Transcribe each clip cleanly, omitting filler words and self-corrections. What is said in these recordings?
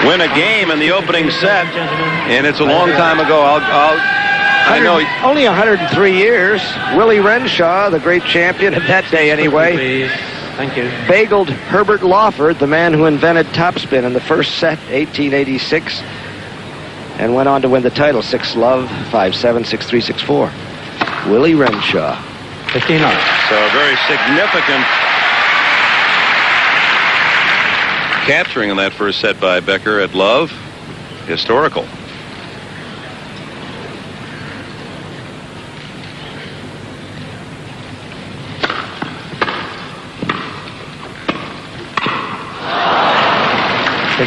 win a game in the opening set, and it's a long time ago. I know. Only 103 years. Willie Renshaw, the great champion of that day anyway, Thank you. bageled Herbert Lawford, the man who invented topspin, in the first set, 1886, and went on to win the title, 6-love, 5-7, 6-3, 6-4. Willie Renshaw. 15-0. So a very significant capturing in that first set by Becker at love. Historical.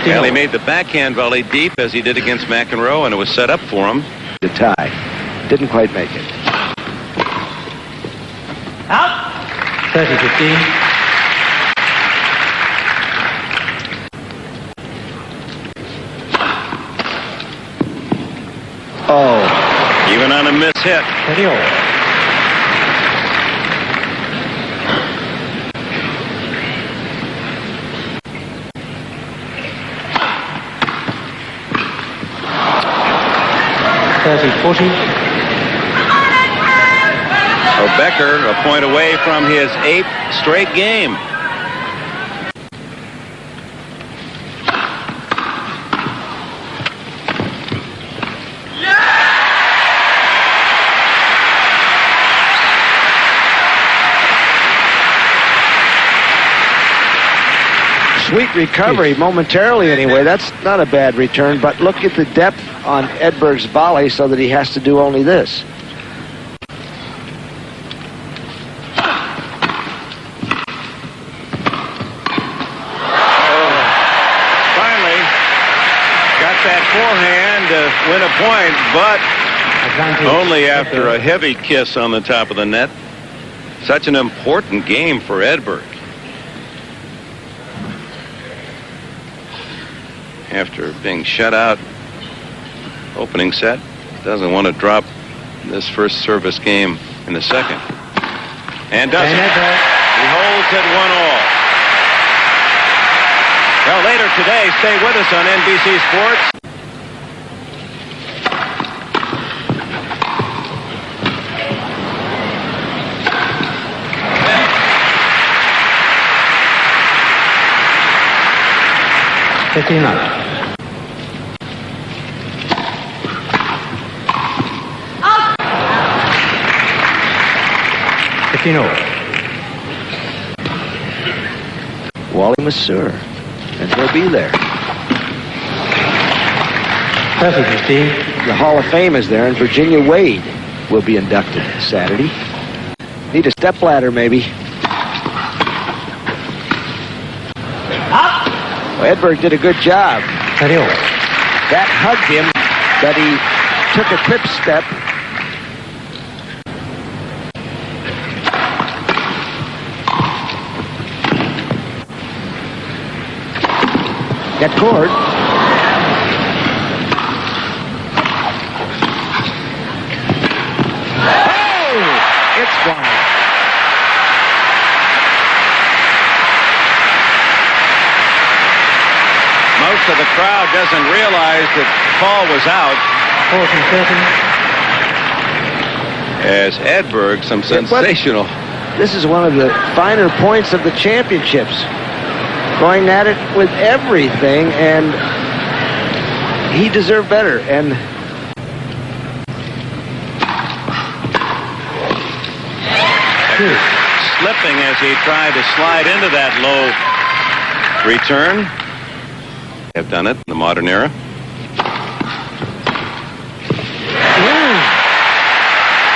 Well, he made the backhand volley deep as he did against McEnroe, and it was set up for him. The tie. Didn't quite make it. Out. 30-15. Oh. Even on a miss hit. 30-0. So Becker a point away from his 8th straight game. Sweet recovery, momentarily anyway. That's not a bad return, but look at the depth on Edberg's volley so that he has to do only this. Finally got that forehand to win a point, but only after a heavy kiss on the top of the net. Such an important game for Edberg. After being shut out opening set, doesn't want to drop this first service game in the second. And doesn't. He holds it 1-all. Well, later today, stay with us on NBC Sports. Wally Masseur, and he'll be there. 30-15. The Hall of Fame is there, and Virginia Wade will be inducted Saturday. Need a stepladder, maybe. Well, Edberg did a good job. That hugged him, but he took a tip step. Get court. Oh! It's wide. Most of the crowd doesn't realize that Paul was out. 14-13. As Edberg, some sensational. This is one of the finer points of the championships. Going at it with everything, and he deserved better. And slipping as he tried to slide into that low return. Have done it in the modern era.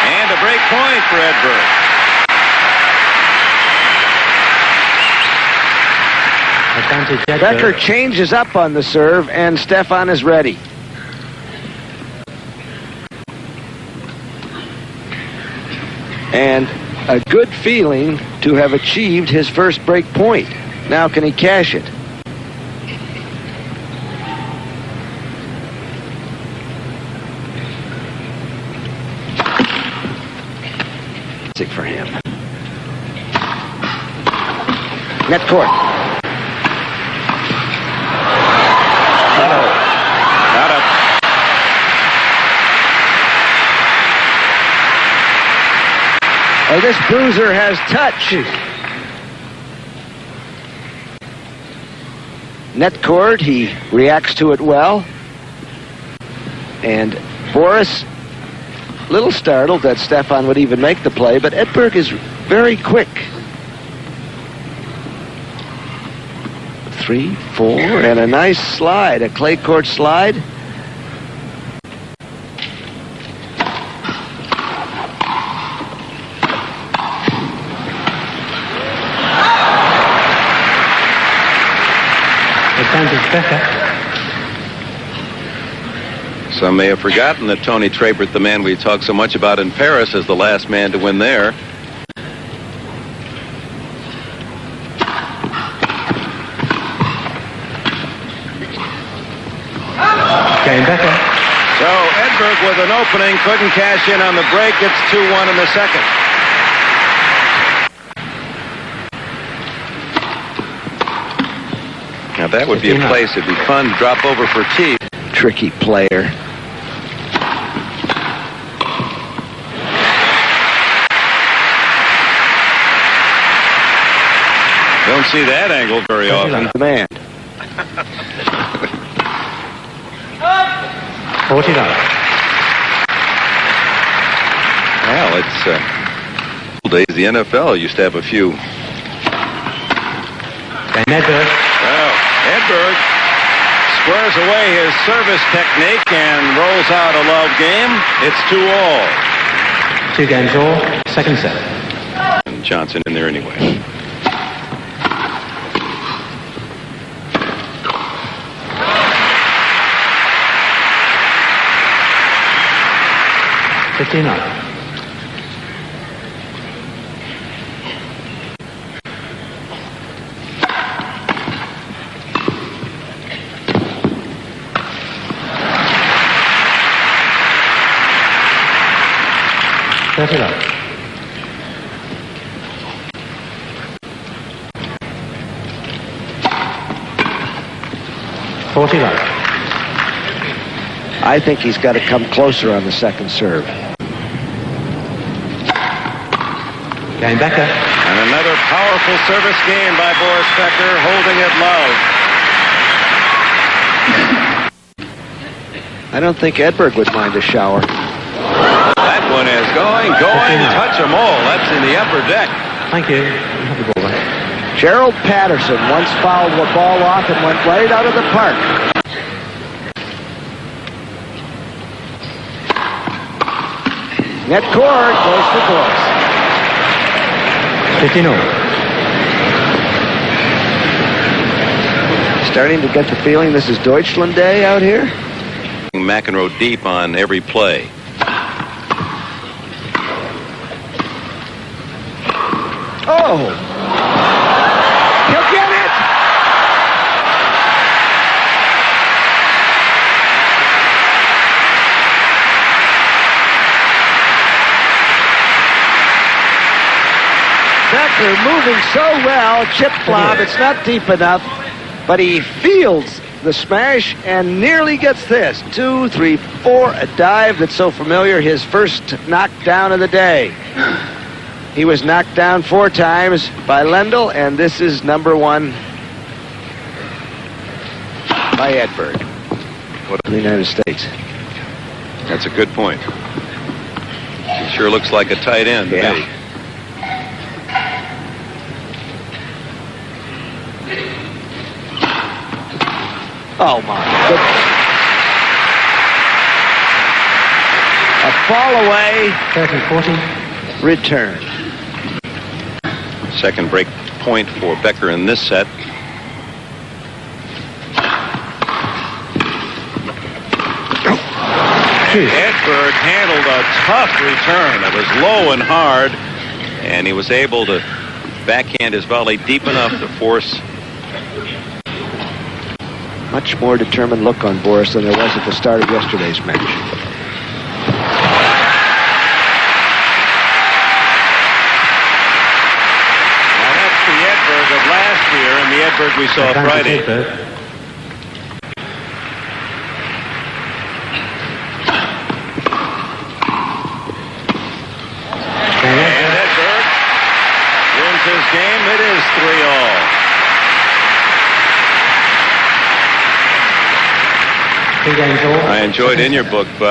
And a break point for Edberg. Becker changes up on the serve, and Stefan is ready. And a good feeling to have achieved his first break point. Now can he cash it? For him. Net court. Boy, this bruiser has touch. Net cord, he reacts to it well. And Boris, a little startled that Stefan would even make the play, but Edberg is very quick. 3, 4, and a nice slide, a clay court slide. Advantage Becker. Some may have forgotten that Tony Trabert, the man we talked so much about in Paris, is the last man to win there. Game Becker. So Edberg with an opening, couldn't cash in on the break. It's 2-1 in the second. Now that would be a place it'd be fun to drop over for tea. Tricky player. Don't see that angle very often. Man. 49. Well, it's old days. The NFL used to have a few. And Edberg. Well, Edberg squares away his service technique and rolls out a love game. It's 2-all. 2 games all. Second set. And Johnson in there anyway. I think he's got to come closer on the second serve. Game Becker. And another powerful service game by Boris Becker, holding it low. I don't think Edberg would mind a shower. That one is going, touch them all. That's in the upper deck. Thank you. Have the ball back. Gerald Patterson once fouled the ball off and went right out of the park. Net cord goes for Boris. 15-all. Starting to get the feeling this is Deutschland Day out here. McEnroe deep on every play. Oh! He'll get it! Becker moving so well, chip lob, it's not deep enough, but he fields the smash and nearly gets this. 2, 3, 4, a dive that's so familiar, his first knockdown of the day. He was knocked down 4 times by Lendl, and this is number 1 by Edberg. What in the United States? That's a good point. He sure looks like a tight end to me. Oh, my goodness. A fall away. 30-40. Return. Second break point for Becker in this set. Edberg handled a tough return. It was low and hard, and he was able to backhand his volley deep enough to force. Much more determined look on Boris than there was at the start of yesterday's match. Now that's the Edberg of last year and the Edberg we saw Friday. And Edberg 2 games all. I enjoyed in your book,